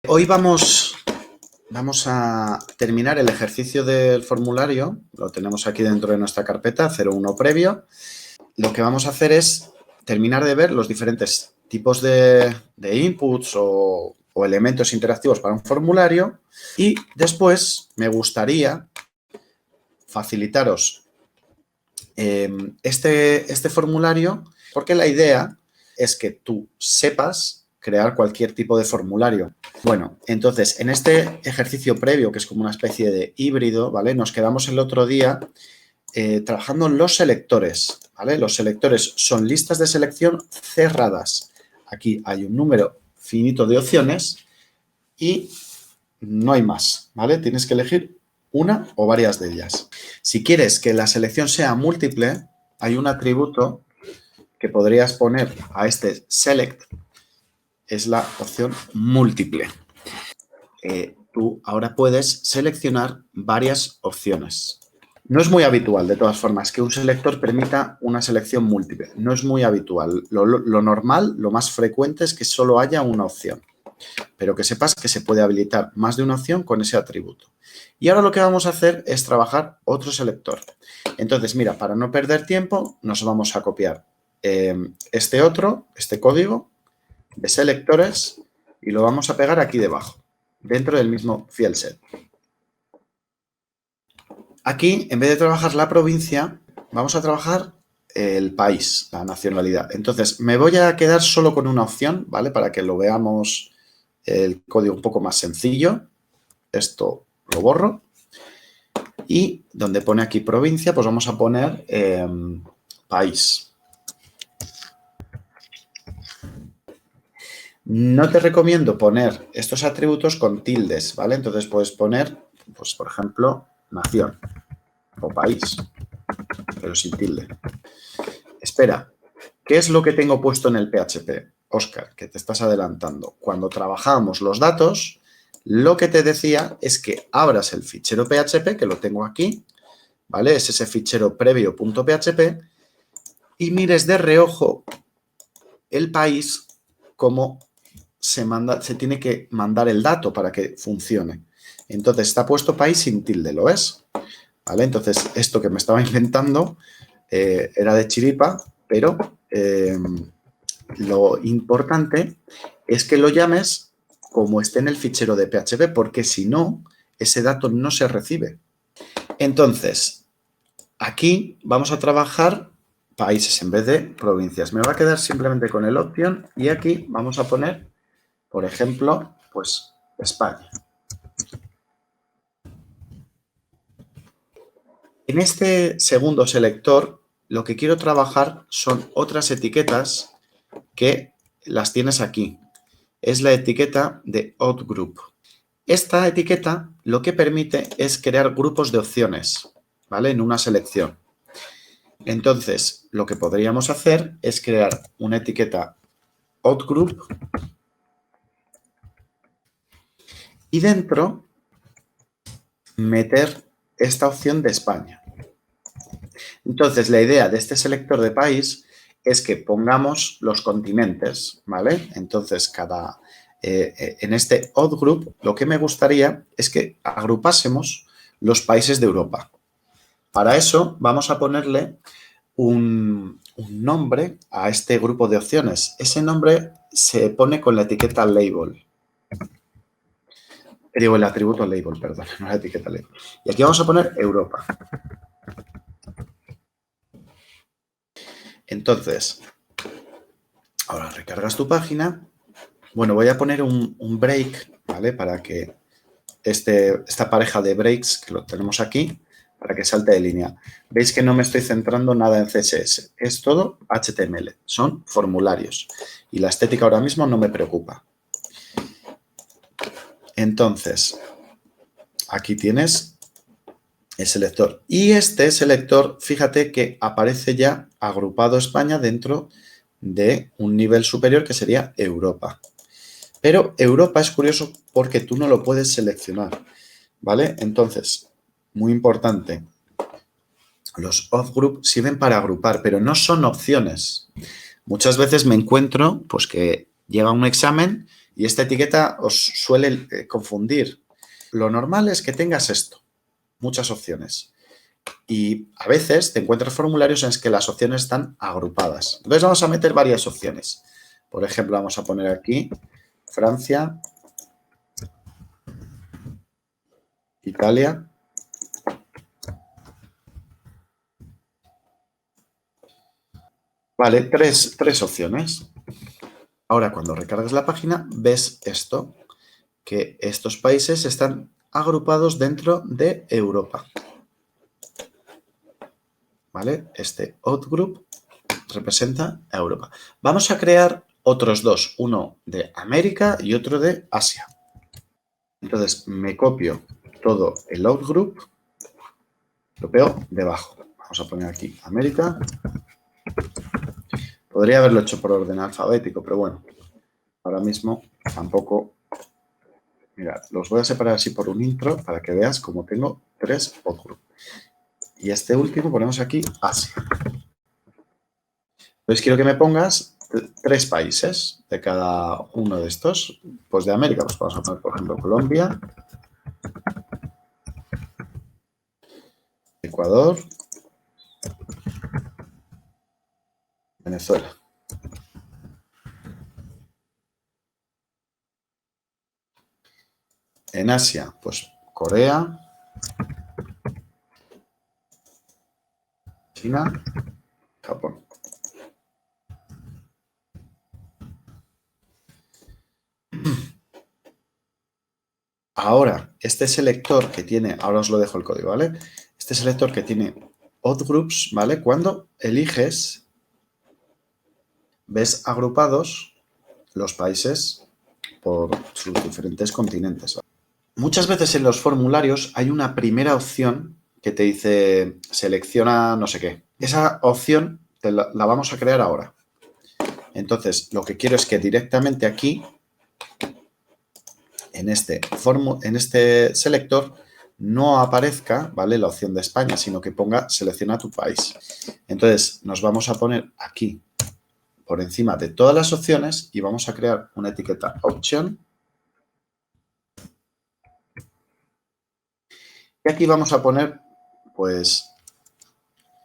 Hoy vamos a terminar el ejercicio del formulario. Lo tenemos aquí dentro de nuestra carpeta, 01 previo. Lo que vamos a hacer es terminar de ver los diferentes tipos de inputs o elementos interactivos para un formulario y después me gustaría facilitaros este formulario porque la idea es que tú sepas crear cualquier tipo de formulario. Bueno, entonces, en este ejercicio previo, que es como una especie de híbrido, ¿vale? Nos quedamos el otro día trabajando en los selectores, ¿vale? Los selectores son listas de selección cerradas. Aquí hay un número finito de opciones y no hay más, ¿vale? Tienes que elegir una o varias de ellas. Si quieres que la selección sea múltiple, hay un atributo que podrías poner a este select, es la opción múltiple. Tú ahora puedes seleccionar varias opciones. No es muy habitual, de todas formas, que un selector permita una selección múltiple. No es muy habitual. Lo normal, lo más frecuente es que solo haya una opción. Pero que sepas que se puede habilitar más de una opción con ese atributo. Y ahora lo que vamos a hacer es trabajar otro selector. Entonces, mira, para no perder tiempo, nos vamos a copiar este código de selectores y lo vamos a pegar aquí debajo, dentro del mismo field set. Aquí, en vez de trabajar la provincia, vamos a trabajar el país, la nacionalidad. Entonces, me voy a quedar solo con una opción, ¿vale? Para que lo veamos el código un poco más sencillo. Esto lo borro. Y donde pone aquí provincia, pues vamos a poner país. No te recomiendo poner estos atributos con tildes, ¿vale? Entonces puedes poner, pues por ejemplo, nación o país, pero sin tilde. Espera, ¿qué es lo que tengo puesto en el PHP? Óscar, que te estás adelantando. Cuando trabajábamos los datos, lo que te decía es que abras el fichero PHP, que lo tengo aquí, ¿vale? Es ese fichero previo.php y mires de reojo el país como se tiene que mandar el dato para que funcione. Entonces, está puesto país sin tilde, ¿lo ves? ¿Vale? Entonces, esto que me estaba inventando era de chiripa, pero lo importante es que lo llames como esté en el fichero de PHP, porque si no, ese dato no se recibe. Entonces, aquí vamos a trabajar países en vez de provincias. Me va a quedar simplemente con el option y aquí vamos a poner, por ejemplo, pues España. En este segundo selector, lo que quiero trabajar son otras etiquetas que las tienes aquí. Es la etiqueta de OutGroup. Esta etiqueta lo que permite es crear grupos de opciones, ¿vale? En una selección. Entonces, lo que podríamos hacer es crear una etiqueta OutGroup y dentro meter esta opción de España. Entonces, la idea de este selector de país es que pongamos los continentes, ¿vale? Entonces, en este OutGroup, lo que me gustaría es que agrupásemos los países de Europa. Para eso, vamos a ponerle un nombre a este grupo de opciones. Ese nombre se pone con la etiqueta label. Digo, el atributo label, perdón, no la etiqueta label. Y aquí vamos a poner Europa. Entonces, ahora recargas tu página. Bueno, voy a poner un break, ¿vale? Para que esta pareja de breaks que lo tenemos aquí, para que salte de línea. Veis que no me estoy centrando nada en CSS. Es todo HTML. Son formularios. Y la estética ahora mismo no me preocupa. Entonces, aquí tienes el selector. Y este selector, fíjate que aparece ya agrupado España dentro de un nivel superior que sería Europa. Pero Europa es curioso porque tú no lo puedes seleccionar, ¿vale? Entonces, muy importante, los OutGroup sirven para agrupar, pero no son opciones. Muchas veces me encuentro pues que Llega un examen y esta etiqueta os suele confundir. Lo normal es que tengas esto, muchas opciones. Y a veces te encuentras formularios en los que las opciones están agrupadas. Entonces vamos a meter varias opciones. Por ejemplo, vamos a poner aquí Francia, Italia. Vale, tres opciones. Ahora, cuando recargas la página, ves esto, que estos países están agrupados dentro de Europa. ¿Vale? Este outgroup representa a Europa. Vamos a crear otros dos, uno de América y otro de Asia. Entonces, me copio todo el outgroup, lo pego debajo. Vamos a poner aquí América. Podría haberlo hecho por orden alfabético, pero bueno, ahora mismo tampoco. Mira, los voy a separar así por un intro para que veas cómo tengo tres outgroup. Y este último ponemos aquí Asia. Entonces quiero que me pongas tres países de cada uno de estos. Pues de América, pues vamos a poner, por ejemplo, Colombia, Ecuador, Venezuela. En Asia, pues Corea, China, Japón. Ahora, este selector que tiene, ahora os lo dejo el código, ¿vale? Este selector que tiene outgroups, ¿vale? Cuando eliges, ves agrupados los países por sus diferentes continentes. Muchas veces en los formularios hay una primera opción que te dice selecciona no sé qué. Esa opción la vamos a crear ahora. Entonces, lo que quiero es que directamente aquí, en este selector, no aparezca, ¿vale?, la opción de España, sino que ponga selecciona tu país. Entonces, nos vamos a poner aquí por encima de todas las opciones y vamos a crear una etiqueta option. Y aquí vamos a poner, pues,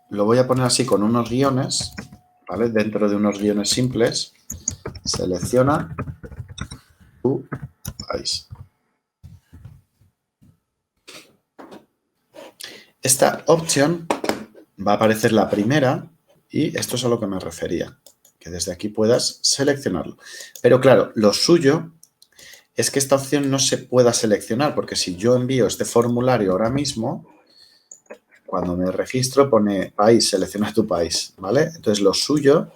lo voy a poner así con unos guiones, ¿vale? Dentro de unos guiones simples, selecciona tu país. Esta opción va a aparecer la primera y esto es a lo que me refería, que desde aquí puedas seleccionarlo. Pero claro, lo suyo es que esta opción no se pueda seleccionar, porque si yo envío este formulario ahora mismo, cuando me registro pone país, selecciona tu país, ¿vale? Entonces lo suyo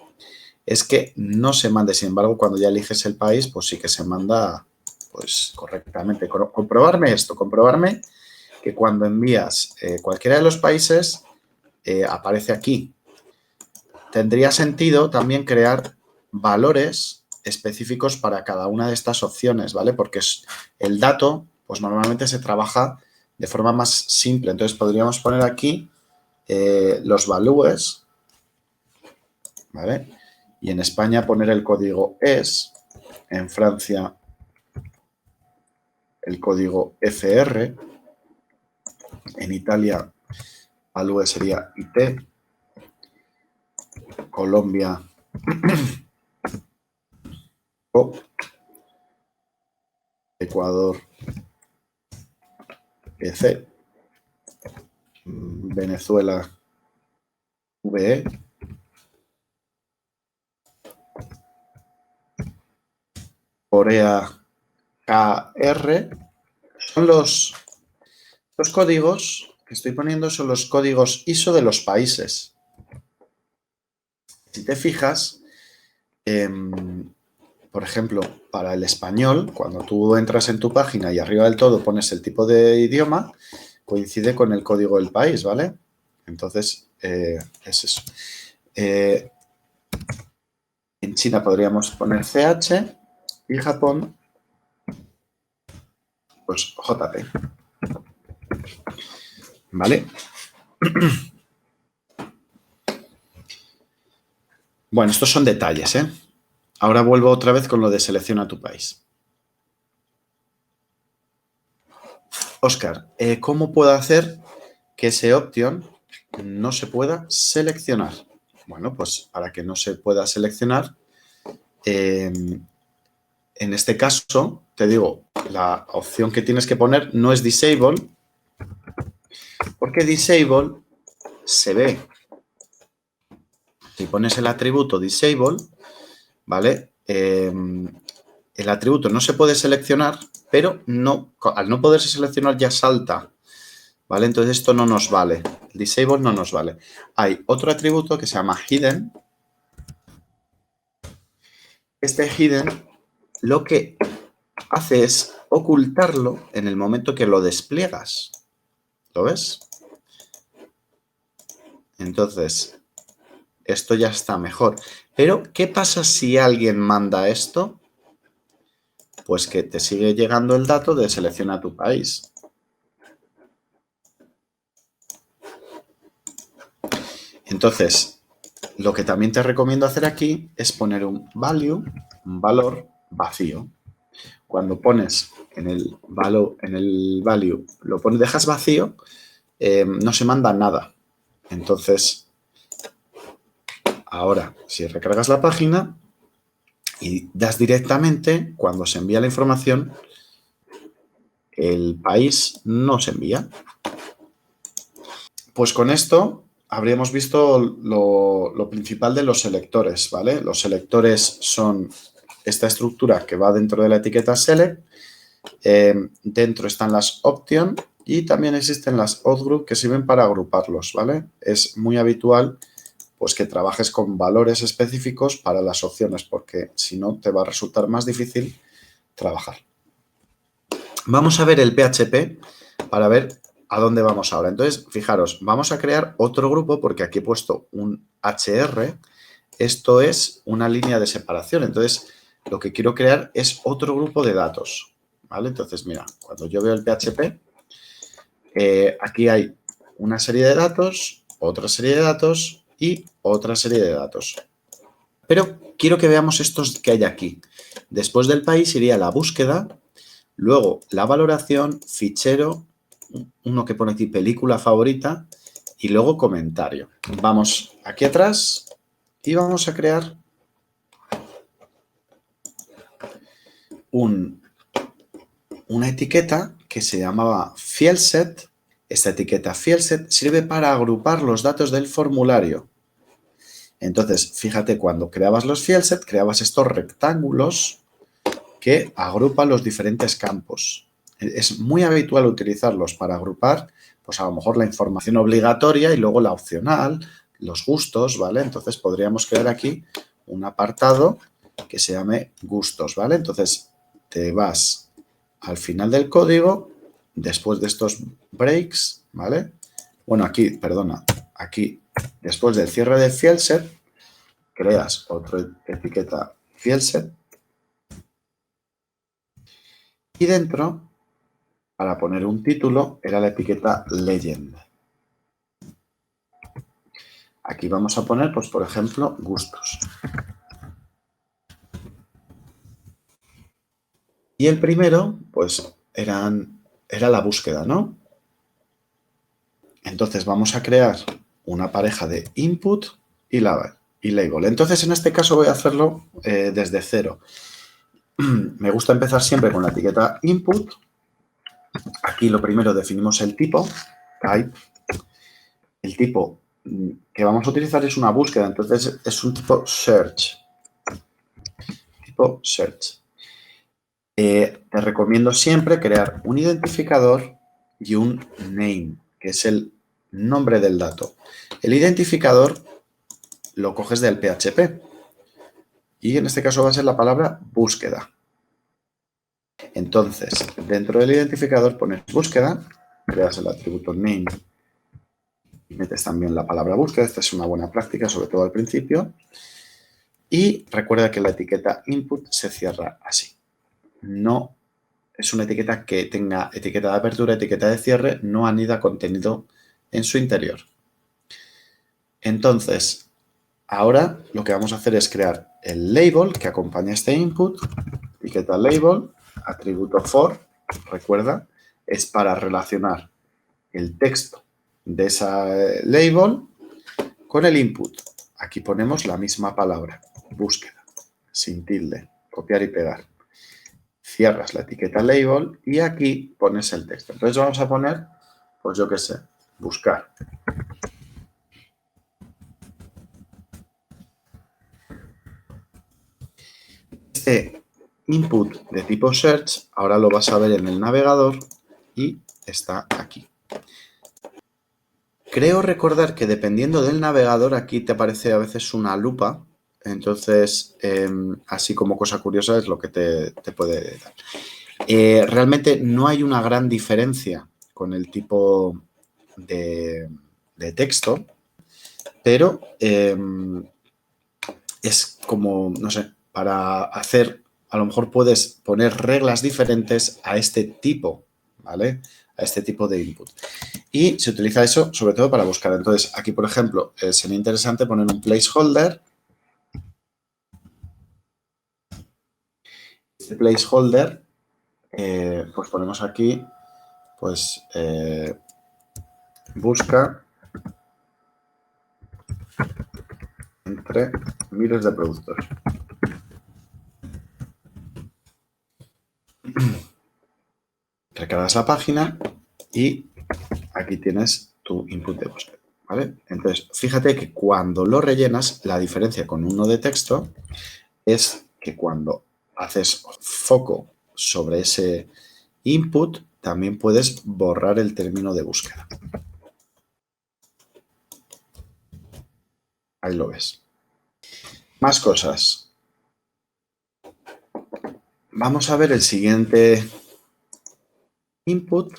es que no se mande. Sin embargo, cuando ya eliges el país, pues sí que se manda pues correctamente. Comprobarme que cuando envías cualquiera de los países aparece aquí. Tendría sentido también crear valores específicos para cada una de estas opciones, ¿vale? Porque el dato, pues normalmente se trabaja de forma más simple. Entonces podríamos poner aquí los valores, ¿vale? Y en España poner el código ES, en Francia el código FR, en Italia value sería IT, Colombia O, Ecuador EC, Venezuela VE, Corea KR. Son los códigos que estoy poniendo, son los códigos ISO de los países. Si te fijas, por ejemplo, para el español, cuando tú entras en tu página y arriba del todo pones el tipo de idioma, coincide con el código del país, ¿vale? Entonces, es eso. En China podríamos poner CH y Japón, pues JP. ¿Vale? Bueno, estos son detalles, ¿eh? Ahora vuelvo otra vez con lo de selecciona tu país. Óscar, ¿cómo puedo hacer que ese option no se pueda seleccionar? Bueno, pues para que no se pueda seleccionar, en este caso, te digo, la opción que tienes que poner no es disable, porque disable se ve. Si pones el atributo disable, ¿vale? El atributo no se puede seleccionar, pero no, al no poderse seleccionar ya salta, ¿vale? Entonces esto no nos vale. El disable no nos vale. Hay otro atributo que se llama hidden. Este hidden lo que hace es ocultarlo en el momento que lo despliegas. ¿Lo ves? Entonces, esto ya está mejor. Pero, ¿qué pasa si alguien manda esto? Pues que te sigue llegando el dato de selecciona tu país. Entonces, lo que también te recomiendo hacer aquí es poner un value, un valor vacío. Cuando pones en el value, dejas vacío, no se manda nada. Entonces, ahora, si recargas la página y das directamente, cuando se envía la información, el país no se envía. Pues con esto habríamos visto lo principal de los selectores, ¿vale? Los selectores son esta estructura que va dentro de la etiqueta select. Dentro están las options y también existen las outgroup que sirven para agruparlos, ¿vale? Es muy habitual pues que trabajes con valores específicos para las opciones, porque si no te va a resultar más difícil trabajar. Vamos a ver el PHP para ver a dónde vamos ahora. Entonces, fijaros, vamos a crear otro grupo porque aquí he puesto un HR. Esto es una línea de separación. Entonces, lo que quiero crear es otro grupo de datos, ¿vale? Entonces, mira, cuando yo veo el PHP, aquí hay una serie de datos, otra serie de datos y otra serie de datos. Pero quiero que veamos estos que hay aquí. Después del país iría la búsqueda, luego la valoración, fichero, uno que pone aquí película favorita y luego comentario. Vamos aquí atrás y vamos a crear una etiqueta que se llamaba fielset. Esta etiqueta fielset sirve para agrupar los datos del formulario. Entonces, fíjate, cuando creabas los fielset, creabas estos rectángulos que agrupan los diferentes campos. Es muy habitual utilizarlos para agrupar, pues a lo mejor la información obligatoria y luego la opcional, los gustos, ¿vale? Entonces podríamos crear aquí un apartado que se llame gustos, ¿vale? Entonces te vas al final del código, después de estos breaks, ¿vale? Bueno, aquí, perdona, aquí, después del cierre de fielset, creas otra etiqueta fielset y dentro, para poner un título, era la etiqueta legend. Aquí vamos a poner, pues por ejemplo, gustos. Y el primero, pues era la búsqueda, ¿no? Entonces vamos a crear una pareja de input y label. Entonces en este caso voy a hacerlo desde cero. Me gusta empezar siempre con la etiqueta input. Aquí lo primero definimos el tipo, type. El tipo que vamos a utilizar es una búsqueda, entonces es un tipo search. Tipo search. Te recomiendo siempre crear un identificador y un name, que es el nombre del dato. El identificador lo coges del PHP y en este caso va a ser la palabra búsqueda. Entonces, dentro del identificador pones búsqueda, creas el atributo name y metes también la palabra búsqueda. Esta es una buena práctica, sobre todo al principio. Y recuerda que la etiqueta input se cierra así. No es una etiqueta que tenga etiqueta de apertura, etiqueta de cierre, no anida contenido en su interior. Entonces, Ahora lo que vamos a hacer es crear el label que acompaña este input, etiqueta label, atributo for, recuerda, es para relacionar el texto de esa label con el input. Aquí ponemos la misma palabra, búsqueda, sin tilde, copiar y pegar. Cierras la etiqueta label y aquí pones el texto. Entonces vamos a poner, pues yo qué sé, buscar. Este input de tipo search ahora lo vas a ver en el navegador y está aquí. Creo recordar que dependiendo del navegador aquí te aparece a veces una lupa, entonces así como cosa curiosa es lo que te puede dar. Realmente no hay una gran diferencia con el tipo de texto, pero es como, no sé, para hacer, a lo mejor puedes poner reglas diferentes a este tipo, ¿vale? A este tipo de input. Y se utiliza eso sobre todo para buscar. Entonces, aquí, por ejemplo, sería interesante poner un placeholder. Este placeholder, pues ponemos aquí, pues, busca entre miles de productos. Recargas la página y aquí tienes tu input de búsqueda, ¿vale? Entonces, fíjate que cuando lo rellenas, la diferencia con uno de texto es que cuando haces foco sobre ese input, también puedes borrar el término de búsqueda. Ahí lo ves. Más cosas. Vamos a ver el siguiente input.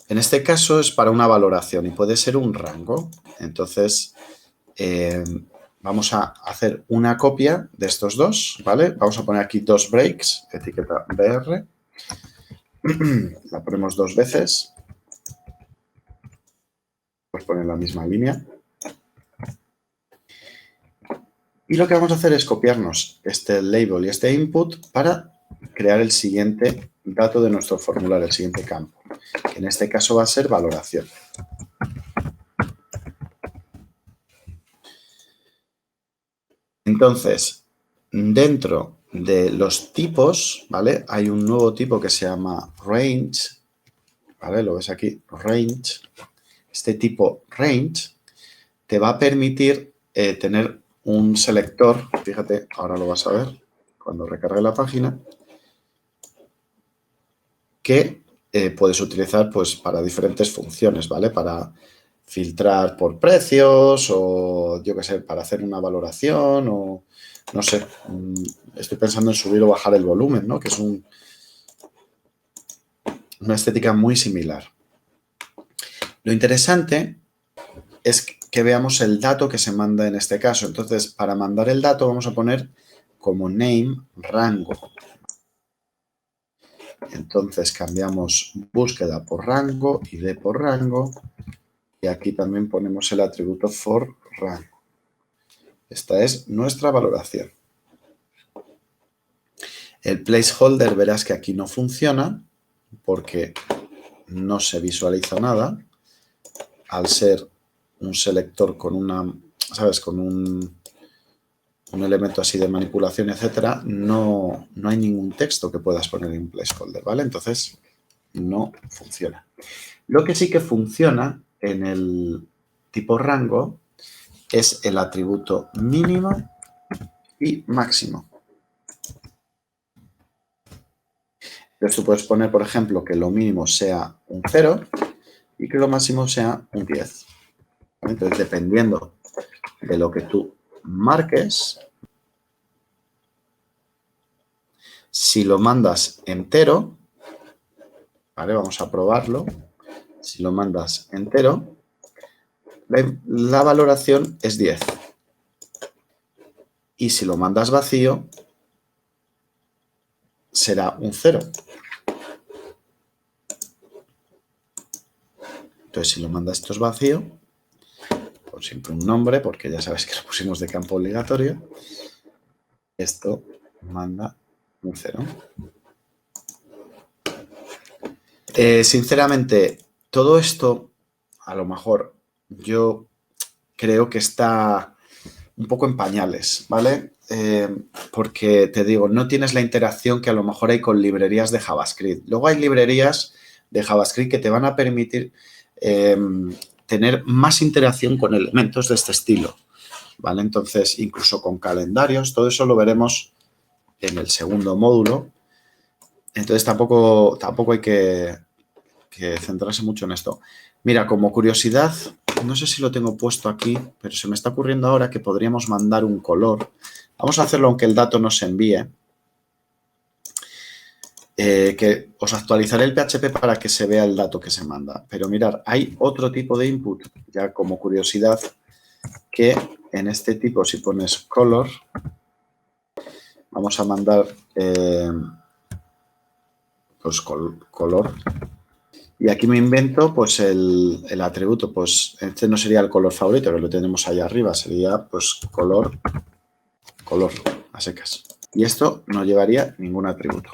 En este caso es para una valoración y puede ser un rango. Entonces, vamos a hacer una copia de estos dos, ¿vale? Vamos a poner aquí dos breaks, etiqueta BR. La ponemos dos veces. Pues poner la misma línea. Y lo que vamos a hacer es copiarnos este label y este input para crear el siguiente dato de nuestro formulario, el siguiente campo. Que en este caso va a ser valoración. Entonces, dentro de los tipos, ¿vale? Hay un nuevo tipo que se llama range, ¿vale? Lo ves aquí, range. Este tipo range te va a permitir tener un selector, fíjate, ahora lo vas a ver cuando recargue la página, que puedes utilizar pues para diferentes funciones, ¿vale? Para filtrar por precios o, yo qué sé, para hacer una valoración o, no sé, estoy pensando en subir o bajar el volumen, ¿no? Que es una estética muy similar. Lo interesante es que veamos el dato que se manda en este caso. Entonces, para mandar el dato vamos a poner como name rango. Entonces, cambiamos búsqueda por rango, ID por rango y aquí también ponemos el atributo for rango. Esta es nuestra valoración. El placeholder verás que aquí no funciona porque no se visualiza nada. Al ser un selector con una, ¿sabes? Con un elemento así de manipulación, etcétera, no hay ningún texto que puedas poner en un placeholder, ¿vale? Entonces, no funciona. Lo que sí que funciona en el tipo rango es el atributo mínimo y máximo. Entonces tú puedes poner, por ejemplo, que lo mínimo sea un 0 y que lo máximo sea un 10. Entonces, dependiendo de lo que tú marques, si lo mandas entero, ¿vale? Vamos a probarlo. Si lo mandas entero, la valoración es 10. Y si lo mandas vacío, será un 0. Entonces, si lo mandas esto es vacío, por siempre un nombre, porque ya sabes que lo pusimos de campo obligatorio. Esto manda un 0. Sinceramente, todo esto, a lo mejor, yo creo que está un poco en pañales, ¿vale? Porque te digo, no tienes la interacción que a lo mejor hay con librerías de JavaScript. Luego hay librerías de JavaScript que te van a permitir tener más interacción con elementos de este estilo, ¿vale? Entonces, incluso con calendarios, todo eso lo veremos en el segundo módulo. Entonces, tampoco hay que centrarse mucho en esto. Mira, como curiosidad, no sé si lo tengo puesto aquí, pero se me está ocurriendo ahora que podríamos mandar un color. Vamos a hacerlo aunque el dato no se envíe. Que os actualizaré el PHP para que se vea el dato que se manda. Pero mirad, hay otro tipo de input, ya como curiosidad, que en este tipo, si pones color, vamos a mandar pues color. Y aquí me invento pues el atributo, pues este no sería el color favorito, que lo tenemos ahí arriba, sería pues color, a secas. Y esto no llevaría ningún atributo.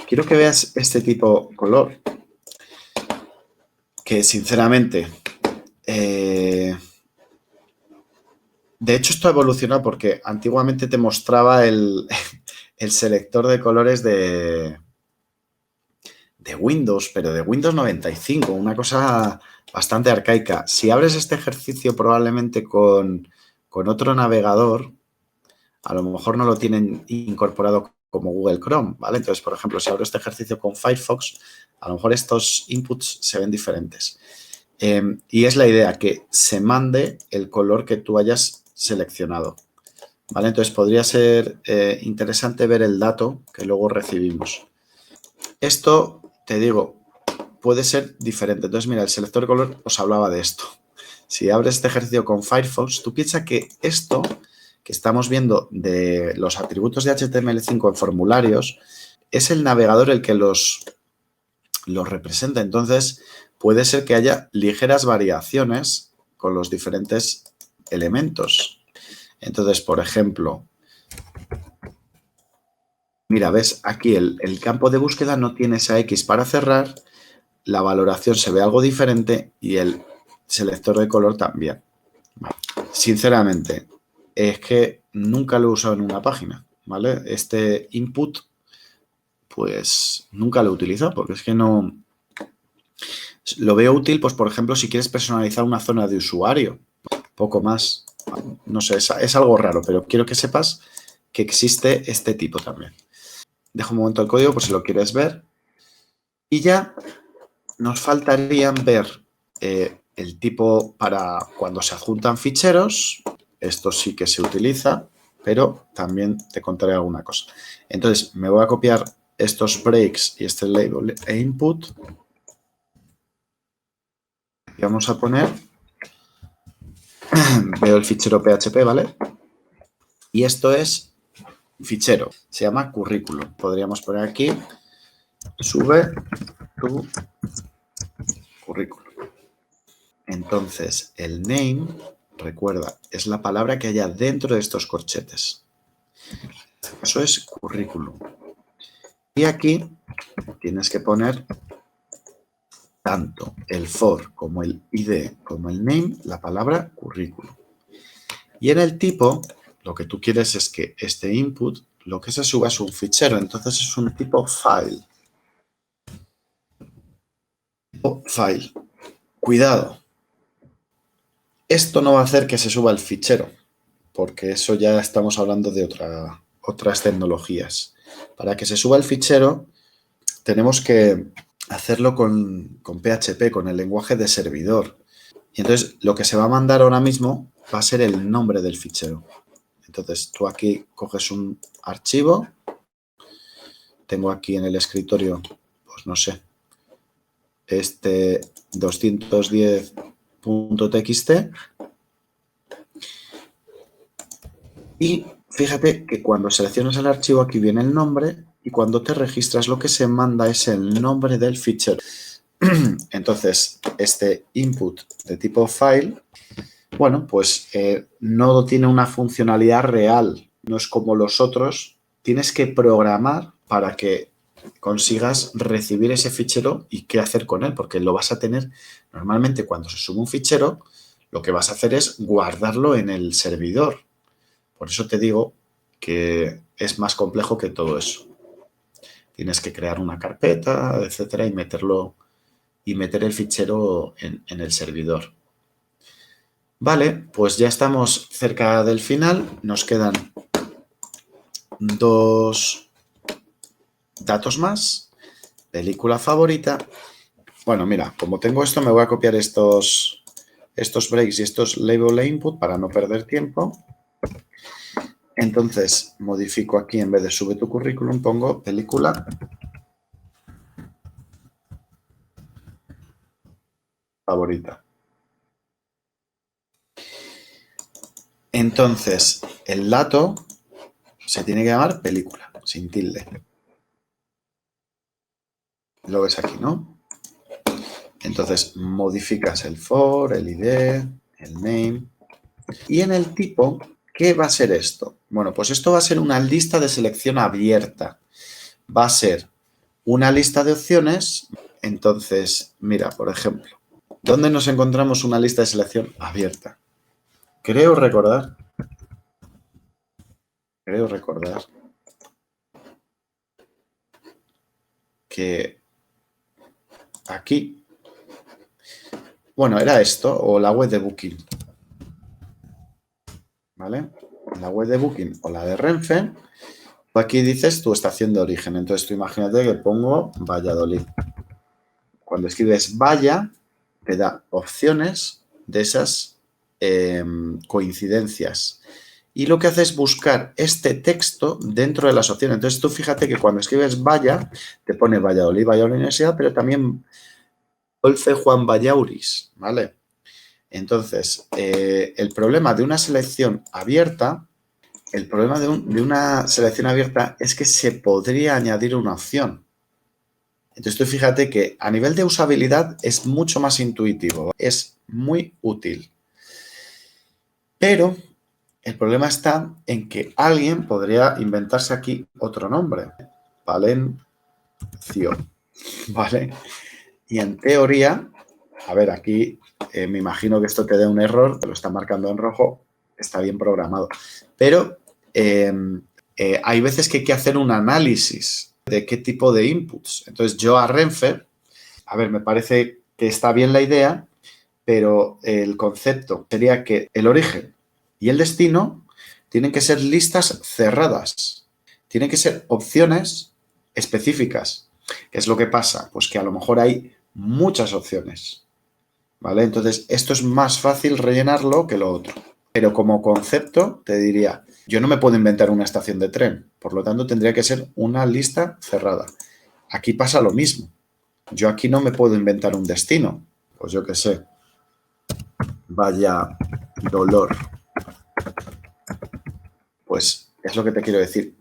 Quiero que veas este tipo color, que sinceramente, de hecho esto ha evolucionado porque antiguamente te mostraba el selector de colores de Windows, pero de Windows 95, una cosa bastante arcaica. Si abres este ejercicio probablemente con otro navegador, a lo mejor no lo tienen incorporado como Google Chrome, ¿vale? Entonces, por ejemplo, si abro este ejercicio con Firefox, a lo mejor estos inputs se ven diferentes. Y es la idea, que se mande el color que tú hayas seleccionado, ¿vale? Entonces, podría ser interesante ver el dato que luego recibimos. Esto, te digo, puede ser diferente. Entonces, mira, el selector de color os hablaba de esto. Si abres este ejercicio con Firefox, tú piensas que esto que estamos viendo de los atributos de HTML5 en formularios es el navegador el que los representa. Entonces, puede ser que haya ligeras variaciones con los diferentes elementos. Entonces, por ejemplo, mira, ves, aquí el campo de búsqueda no tiene esa X para cerrar, la valoración se ve algo diferente y el selector de color también. Sinceramente, es que nunca lo he usado en una página, ¿vale? Este input, pues nunca lo he utilizado porque es que no... Lo veo útil, pues por ejemplo, si quieres personalizar una zona de usuario, poco más. No sé, es algo raro, pero quiero que sepas que existe este tipo también. Dejo un momento el código por si lo quieres ver. Y ya nos faltaría ver el tipo para cuando se adjuntan ficheros. Esto sí que se utiliza, pero también te contaré alguna cosa. Entonces, me voy a copiar estos breaks y este label e input. Y vamos a poner, veo el fichero PHP, ¿vale? Y esto es fichero, se llama currículum. Podríamos poner aquí, sube tu currículum. Entonces, el name, recuerda, es la palabra que haya dentro de estos corchetes. Eso es currículum. Y aquí tienes que poner tanto el for como el id como el name, la palabra currículum. Y en el tipo, lo que tú quieres es que este input, lo que se suba es un fichero, entonces es un tipo file. File. Cuidado. Esto no va a hacer que se suba el fichero, porque eso ya estamos hablando de otras tecnologías. Para que se suba el fichero, tenemos que hacerlo con PHP, con el lenguaje de servidor. Y entonces lo que se va a mandar ahora mismo va a ser el nombre del fichero. Entonces tú aquí coges un archivo. Tengo aquí en el escritorio, pues no sé, este 210.txt. Y fíjate que cuando seleccionas el archivo aquí viene el nombre y cuando te registras lo que se manda es el nombre del fichero. Entonces, este input de tipo file, bueno, pues no tiene una funcionalidad real. No es como los otros. Tienes que programar para que consigas recibir ese fichero y qué hacer con él, porque lo vas a tener, normalmente cuando se sube un fichero, lo que vas a hacer es guardarlo en el servidor. Por eso te digo que es más complejo que todo eso. Tienes que crear una carpeta, etcétera, y meter el fichero en el servidor. Vale, pues ya estamos cerca del final. Nos quedan 2 datos más. Película favorita. Bueno, mira, como tengo esto, me voy a copiar estos breaks y estos label input para no perder tiempo. Entonces, modifico aquí, en vez de sube tu currículum, pongo película favorita. Entonces, el dato se tiene que llamar película, sin tilde. Lo ves aquí, ¿no? Entonces, modificas el for, el id, el name. Y en el tipo, ¿qué va a ser esto? Bueno, pues esto va a ser una lista de selección abierta. Va a ser una lista de opciones. Entonces, mira, por ejemplo, ¿dónde nos encontramos una lista de selección abierta? Creo recordar que aquí, bueno, era esto o la web de Booking, ¿vale? La web de Booking o la de Renfe, aquí dices tu estación de origen. Entonces tú imagínate que pongo Valladolid. Cuando escribes vaya, te da opciones de esas coincidencias. Y lo que hace es buscar este texto dentro de las opciones. Entonces tú fíjate que cuando escribes vaya, te pone Valladolid, Valladolid Universidad, pero también Olfe Juan Vallauris, ¿vale? Entonces, el problema de una selección abierta, de una selección abierta es que se podría añadir una opción. Entonces tú fíjate que a nivel de usabilidad es mucho más intuitivo, es muy útil. Pero el problema está en que alguien podría inventarse aquí otro nombre, Valencio, ¿vale? Y en teoría, a ver, aquí me imagino que esto te dé un error, te lo está marcando en rojo, está bien programado. Pero hay veces que hay que hacer un análisis de qué tipo de inputs. Entonces yo a Renfe, a ver, me parece que está bien la idea, pero el concepto sería que el origen y el destino tienen que ser listas cerradas. Tienen que ser opciones específicas. ¿Qué es lo que pasa? Pues que a lo mejor hay muchas opciones, ¿vale? Entonces, esto es más fácil rellenarlo que lo otro. Pero como concepto, te diría, yo no me puedo inventar una estación de tren, por lo tanto, tendría que ser una lista cerrada. Aquí pasa lo mismo. Yo aquí no me puedo inventar un destino. Pues yo qué sé. Vaya dolor. Pues es lo que te quiero decir.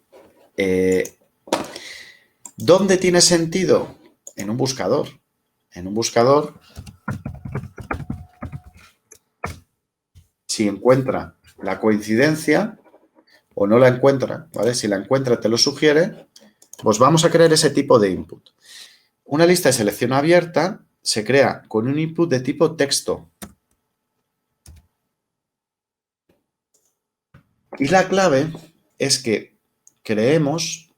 ¿Dónde tiene sentido? En un buscador. En un buscador, si encuentra la coincidencia o no la encuentra, ¿vale? Si la encuentra, te lo sugiere, pues vamos a crear ese tipo de input. Una lista de selección abierta se crea con un input de tipo texto. Y la clave es que creemos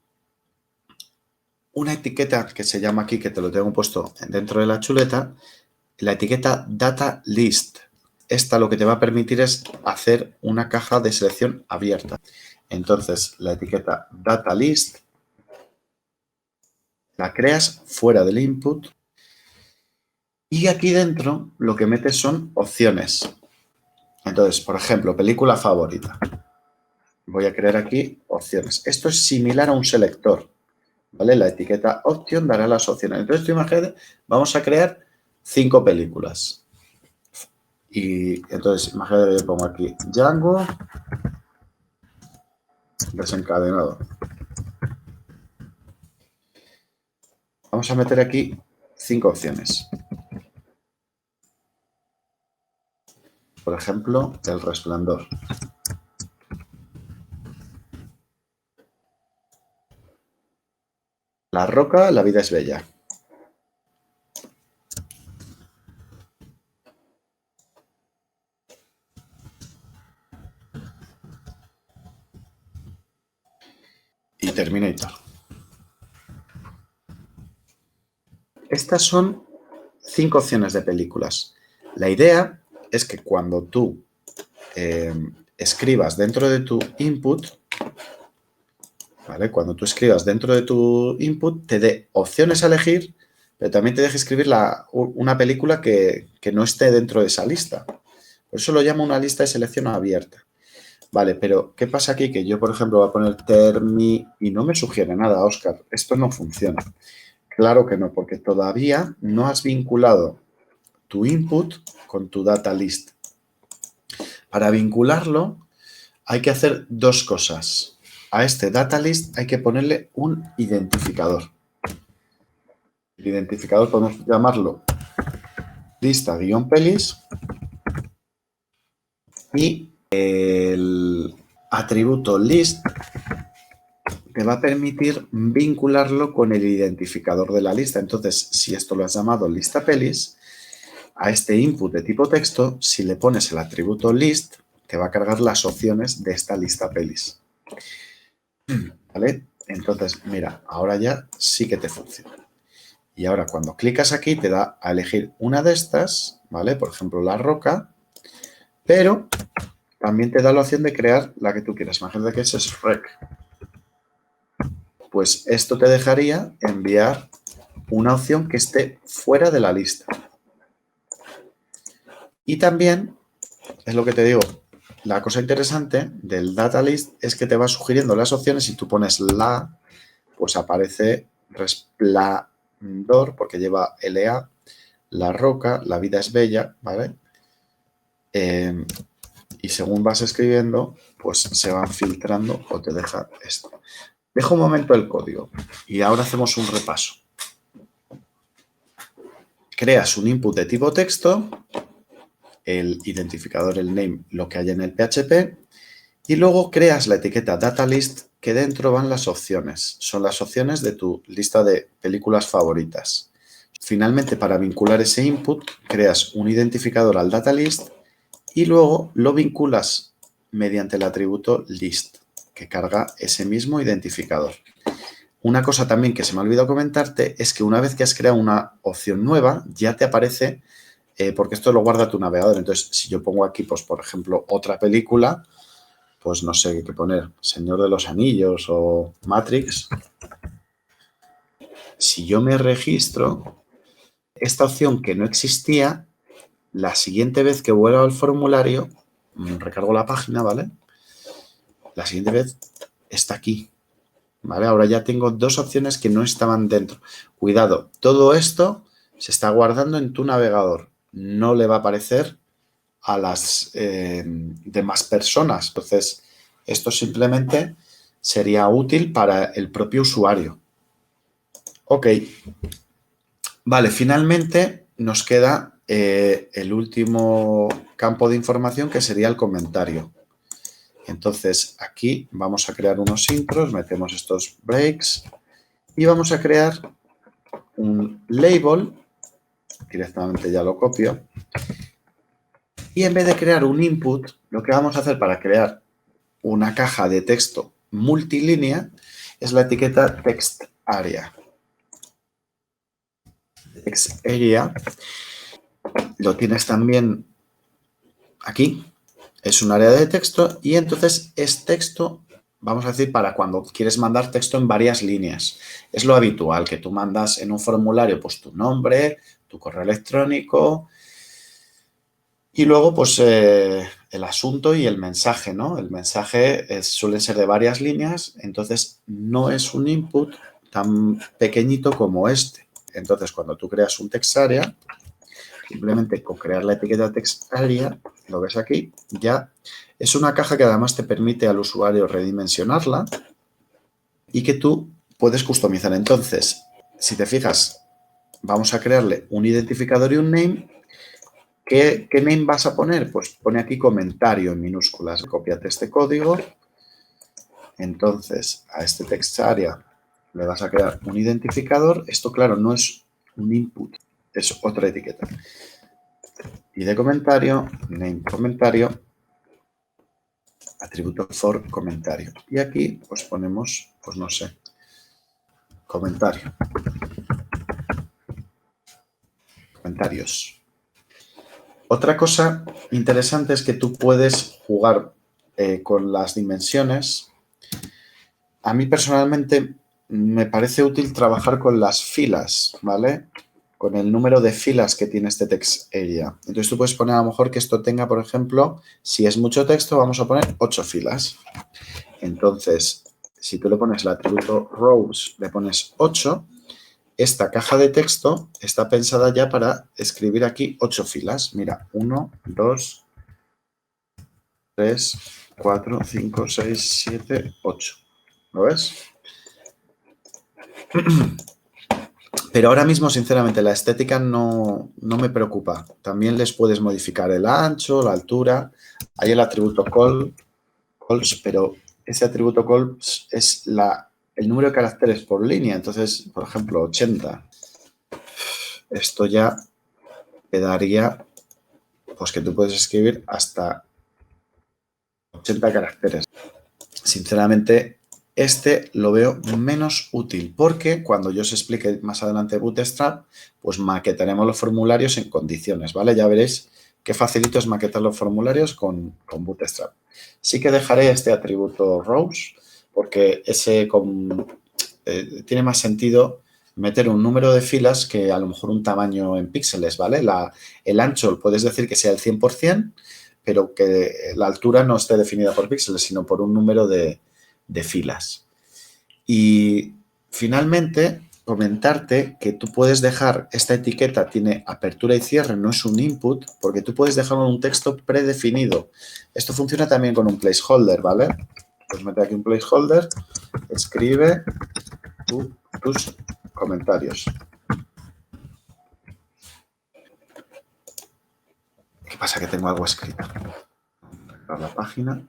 una etiqueta que se llama aquí, que te lo tengo puesto dentro de la chuleta, la etiqueta data list. Esta lo que te va a permitir es hacer una caja de selección abierta. Entonces, la etiqueta data list la creas fuera del input y aquí dentro lo que metes son opciones. Entonces, por ejemplo, película favorita. Voy a crear aquí opciones. Esto es similar a un selector, ¿vale? La etiqueta option dará las opciones. Entonces, tú imagínate, vamos a crear 5 películas. Y entonces, imagínate que yo pongo aquí Django desencadenado. Vamos a meter aquí 5 opciones. Por ejemplo, El Resplandor. La Roca, La vida es bella. Y Terminator. Estas son 5 opciones de películas. La idea es que cuando tú escribas dentro de tu input, ¿vale? Cuando tú escribas dentro de tu input, te dé opciones a elegir, pero también te deje escribir una película que no esté dentro de esa lista. Por eso lo llamo una lista de selección abierta. Vale, pero ¿qué pasa aquí? Que yo, por ejemplo, voy a poner termi y no me sugiere nada, Óscar. Esto no funciona. Claro que no, porque todavía no has vinculado tu input con tu data list. Para vincularlo hay que hacer 2 cosas. A este data list hay que ponerle un identificador. El identificador podemos llamarlo lista-pelis y el atributo list te va a permitir vincularlo con el identificador de la lista. Entonces, si esto lo has llamado lista pelis, a este input de tipo texto, si le pones el atributo list, te va a cargar las opciones de esta lista pelis. ¿Vale? Entonces, mira, ahora ya sí que te funciona. Y ahora cuando clicas aquí te da a elegir una de estas, ¿vale? Por ejemplo, La Roca, pero también te da la opción de crear la que tú quieras. Imagínate que es Shrek. Pues esto te dejaría enviar una opción que esté fuera de la lista. Y también, es lo que te digo, la cosa interesante del data list es que te va sugiriendo las opciones. Si tú pones la, pues aparece Resplandor, porque lleva LA, La Roca, La vida es bella, ¿vale? Y según vas escribiendo, pues se van filtrando o te deja esto. Dejo un momento el código y ahora hacemos un repaso. Creas un input de tipo texto, el identificador, el name, lo que haya en el PHP, y luego creas la etiqueta datalist que dentro van las opciones. Son las opciones de tu lista de películas favoritas. Finalmente, para vincular ese input, creas un identificador al datalist y luego lo vinculas mediante el atributo list, que carga ese mismo identificador. Una cosa también que se me ha olvidado comentarte es que una vez que has creado una opción nueva, ya te aparece, porque esto lo guarda tu navegador. Entonces, si yo pongo aquí, pues, por ejemplo, otra película, pues no sé qué poner, Señor de los Anillos o Matrix. Si yo me registro, esta opción que no existía, la siguiente vez que vuelva al formulario, recargo la página, ¿vale? La siguiente vez está aquí, ¿vale? Ahora ya tengo 2 opciones que no estaban dentro. Cuidado, todo esto se está guardando en tu navegador. No le va a aparecer a las demás personas. Entonces, esto simplemente sería útil para el propio usuario. Ok. Vale, finalmente nos queda el último campo de información que sería el comentario. Entonces, aquí vamos a crear unos intros, metemos estos breaks y vamos a crear un label, directamente ya lo copio, y en vez de crear un input, lo que vamos a hacer para crear una caja de texto multilínea es la etiqueta text area. Text area lo tienes también aquí, es un área de texto y entonces es texto, vamos a decir, para cuando quieres mandar texto en varias líneas. Es lo habitual, que tú mandas en un formulario pues tu nombre, tu correo electrónico y luego pues el asunto y el mensaje, ¿no? El mensaje suele ser de varias líneas, entonces no es un input tan pequeñito como este. Entonces, cuando tú creas un text area, simplemente con crear la etiqueta text area, lo ves aquí, ya es una caja que además te permite al usuario redimensionarla y que tú puedes customizar. Entonces, si te fijas, vamos a crearle un identificador y un name. ¿Qué name vas a poner? Pues pone aquí comentario en minúsculas. Cópiate este código. Entonces, a este text area le vas a crear un identificador. Esto, claro, no es un input, es otra etiqueta. Y de comentario, name comentario, atributo for comentario. Y aquí, pues ponemos, pues no sé, comentario. Comentarios. Otra cosa interesante es que tú puedes jugar con las dimensiones. A mí personalmente me parece útil trabajar con las filas, ¿vale? Con el número de filas que tiene este text area. Entonces tú puedes poner a lo mejor que esto tenga, por ejemplo, si es mucho texto, vamos a poner 8 filas. Entonces, si tú le pones el atributo rows, le pones 8, esta caja de texto está pensada ya para escribir aquí 8 filas. Mira, 1, 2, 3, 4, 5, 6, 7, 8. ¿Lo ves? Pero ahora mismo, sinceramente, la estética no me preocupa. También les puedes modificar el ancho, la altura. Hay el atributo calls, pero ese atributo calls es el número de caracteres por línea. Entonces, por ejemplo, 80. Esto ya te daría, pues que tú puedes escribir hasta 80 caracteres. Sinceramente, este lo veo menos útil porque cuando yo os explique más adelante Bootstrap, pues maquetaremos los formularios en condiciones, ¿vale? Ya veréis qué facilito es maquetar los formularios con Bootstrap. Sí que dejaré este atributo rows porque ese tiene más sentido meter un número de filas que a lo mejor un tamaño en píxeles, ¿vale? El ancho puedes decir que sea el 100%, pero que la altura no esté definida por píxeles, sino por un número de filas. Y finalmente, comentarte que tú puedes dejar, esta etiqueta tiene apertura y cierre, no es un input, porque tú puedes dejarlo en un texto predefinido. Esto funciona también con un placeholder, ¿vale? Pues mete aquí un placeholder, escribe tus comentarios. ¿Qué pasa? Que tengo algo escrito. La página.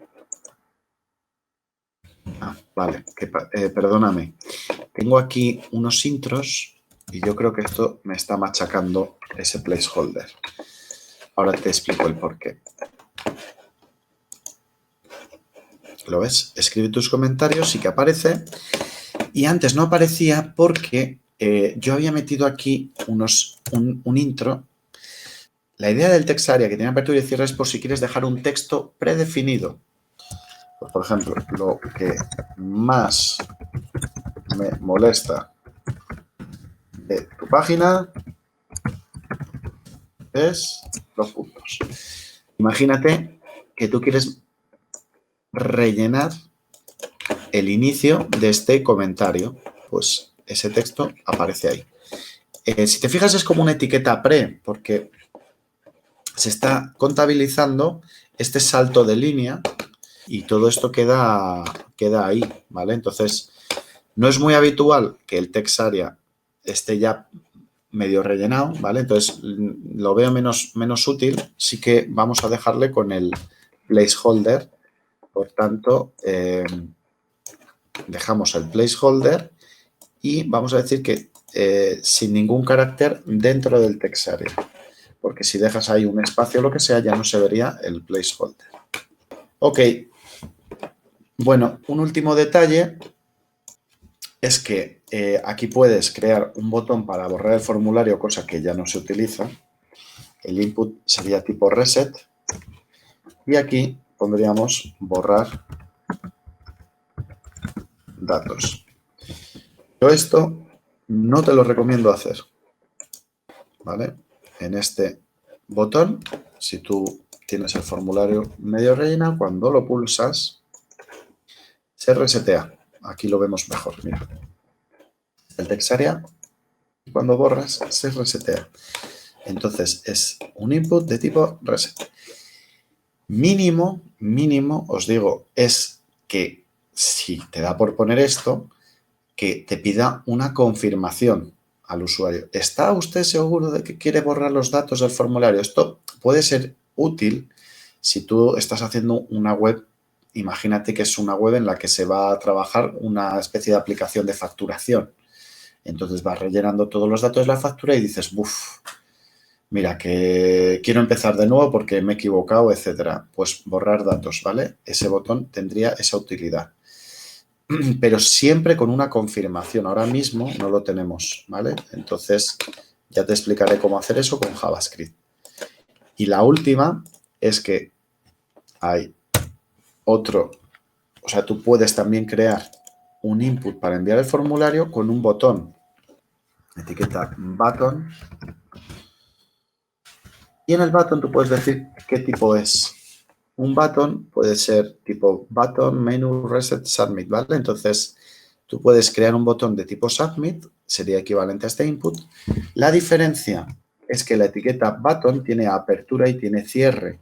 Vale, perdóname. Tengo aquí unos intros y yo creo que esto me está machacando ese placeholder. Ahora te explico el por qué. ¿Lo ves? Escribe tus comentarios y que aparece. Y antes no aparecía porque yo había metido aquí un intro. La idea del text area que tiene apertura y cierre es por si quieres dejar un texto predefinido. Pues, por ejemplo, lo que más me molesta de tu página es los puntos. Imagínate que tú quieres rellenar el inicio de este comentario. Pues ese texto aparece ahí. Si te fijas, es como una etiqueta pre, porque se está contabilizando este salto de línea y todo esto queda ahí, ¿vale? Entonces, no es muy habitual que el text area esté ya medio rellenado, ¿vale? Entonces, lo veo menos útil. Sí que vamos a dejarle con el placeholder. Por tanto, dejamos el placeholder y vamos a decir que sin ningún carácter dentro del text area. Porque si dejas ahí un espacio o lo que sea, ya no se vería el placeholder. Ok. Bueno, un último detalle es que aquí puedes crear un botón para borrar el formulario, cosa que ya no se utiliza. El input sería tipo reset. Y aquí pondríamos borrar datos. Yo esto no te lo recomiendo hacer, ¿vale? En este botón, si tú tienes el formulario medio rellenado, cuando lo pulsas, se resetea. Aquí lo vemos mejor, mira. El text area, cuando borras, se resetea. Entonces, es un input de tipo reset. Mínimo, os digo, es que si te da por poner esto, que te pida una confirmación al usuario. ¿Está usted seguro de que quiere borrar los datos del formulario? Esto puede ser útil si tú estás haciendo una web. Imagínate que es una web en la que se va a trabajar una especie de aplicación de facturación. Entonces vas rellenando todos los datos de la factura y dices, buf, mira, que quiero empezar de nuevo porque me he equivocado, etcétera. Pues borrar datos, ¿vale? Ese botón tendría esa utilidad. Pero siempre con una confirmación. Ahora mismo no lo tenemos, ¿vale? Entonces ya te explicaré cómo hacer eso con JavaScript. Y la última es que hay otro, o sea, tú puedes también crear un input para enviar el formulario con un botón. Etiqueta button. Y en el button tú puedes decir qué tipo es. Un button puede ser tipo button, menu, reset, submit, ¿vale? Entonces, tú puedes crear un botón de tipo submit, sería equivalente a este input. La diferencia es que la etiqueta button tiene apertura y tiene cierre.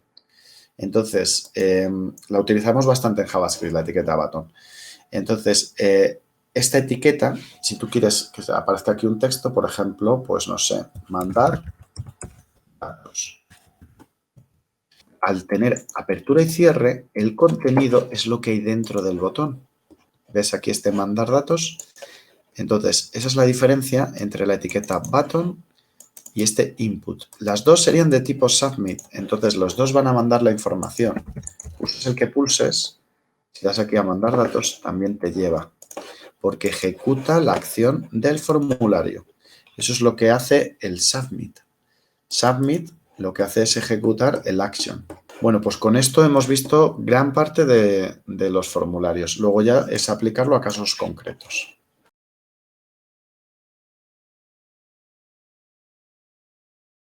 Entonces, la utilizamos bastante en JavaScript, la etiqueta button. Entonces, esta etiqueta, si tú quieres que aparezca aquí un texto, por ejemplo, pues no sé, mandar datos. Al tener apertura y cierre, el contenido es lo que hay dentro del botón. ¿Ves aquí este mandar datos? Entonces, esa es la diferencia entre la etiqueta button y este input. Las dos serían de tipo submit, entonces los dos van a mandar la información. Pulses el que pulses, si das aquí a mandar datos, también te lleva, porque ejecuta la acción del formulario. Eso es lo que hace el submit. Submit lo que hace es ejecutar el action. Bueno, pues con esto hemos visto gran parte de los formularios. Luego ya es aplicarlo a casos concretos.